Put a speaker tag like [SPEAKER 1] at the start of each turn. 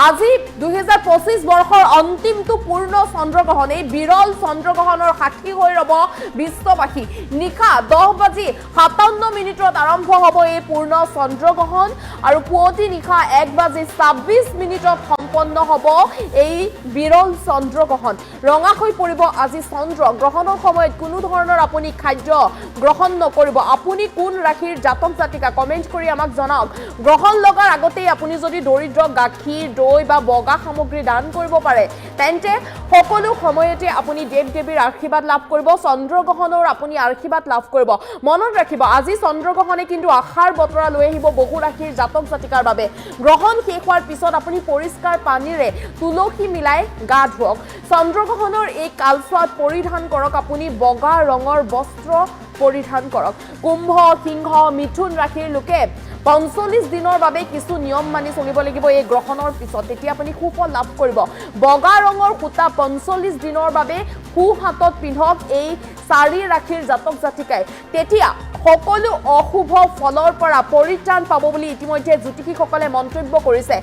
[SPEAKER 1] আজি 2025 বৰ্ষৰ অন্তিমটো পূৰ্ণ চন্দ্ৰগ্ৰহণ এই বিৰল চন্দ্ৰগ্ৰহণৰ সাক্ষী হৈ ৰব বিশ্ববাসী নিশা 10:57 আৰম্ভ হ'ব এই পূৰ্ণ চন্দ্ৰগ্ৰহণ আৰু পুৱতি নিশা 1:26 সম্পন্ন হ'ব এই বিৰল চন্দ্ৰগ্ৰহণ ৰঙা হৈ পৰিব আজি চন্দ্ৰ গ্ৰহণৰ সময়ত কোনো ধৰণৰ আপুনি খাদ্য গ্ৰহণ নকৰিব আপুনি কোন ৰাশিৰ জাতক জাতিকা কমেন্ট কৰি আমাক জনাওক গ্ৰহণ লগাৰ আগতে আপুনি যদি দৰিদ্ৰ গাখীৰ দৈ বা বগা সামগ্ৰী দান কৰিব পাৰে তেন্তে সকলো সময়তে আপুনি দেৱ দেৱীৰ আশীৰ্বাদ লাভ কৰিব চন্দ্ৰগ্ৰহণৰ আপুনি আশীৰ্বাদ লাভ কৰিব মনত ৰাখিব আজি চন্দ্ৰগ্ৰহণে কিন্তু আশাৰ বতৰা লৈ আহিব বহু ৰাশিৰ জাতক জাতিকাৰ বাবে গ্ৰহণ শেষ হোৱাৰ পিছত আপুনি পৰিষ্কাৰ পানীৰে তুলসী মিলাই গা ধুওক চন্দ্ৰগ্ৰহণৰ এই কালছোৱাত পৰিধান কৰক আপুনি বগা ৰঙৰ বস্ত্ৰ পৰিধান কৰক কুম্ভ সিংহ মিথুন ৰাশিৰ লোকে 45 দিনৰ বাবে কিছু নিয়ম মানি চলিব লাগিব এই গ্ৰহণৰ পিছত তেতিয়া আপুনি সুফল লাভ কৰিব বগা ৰঙৰ সূতা 45 দিনৰ বাবে হাতত পিন্ধক এই চাৰি ৰাশিৰ জাতক জাতিকাই তেতিয়া সকলো অশুভ ফলৰ পৰা পৰিত্ৰাণ পাব বুলি ইতিমধ্যে জ্যোতিষীসকলে মন্তব্য কৰিছে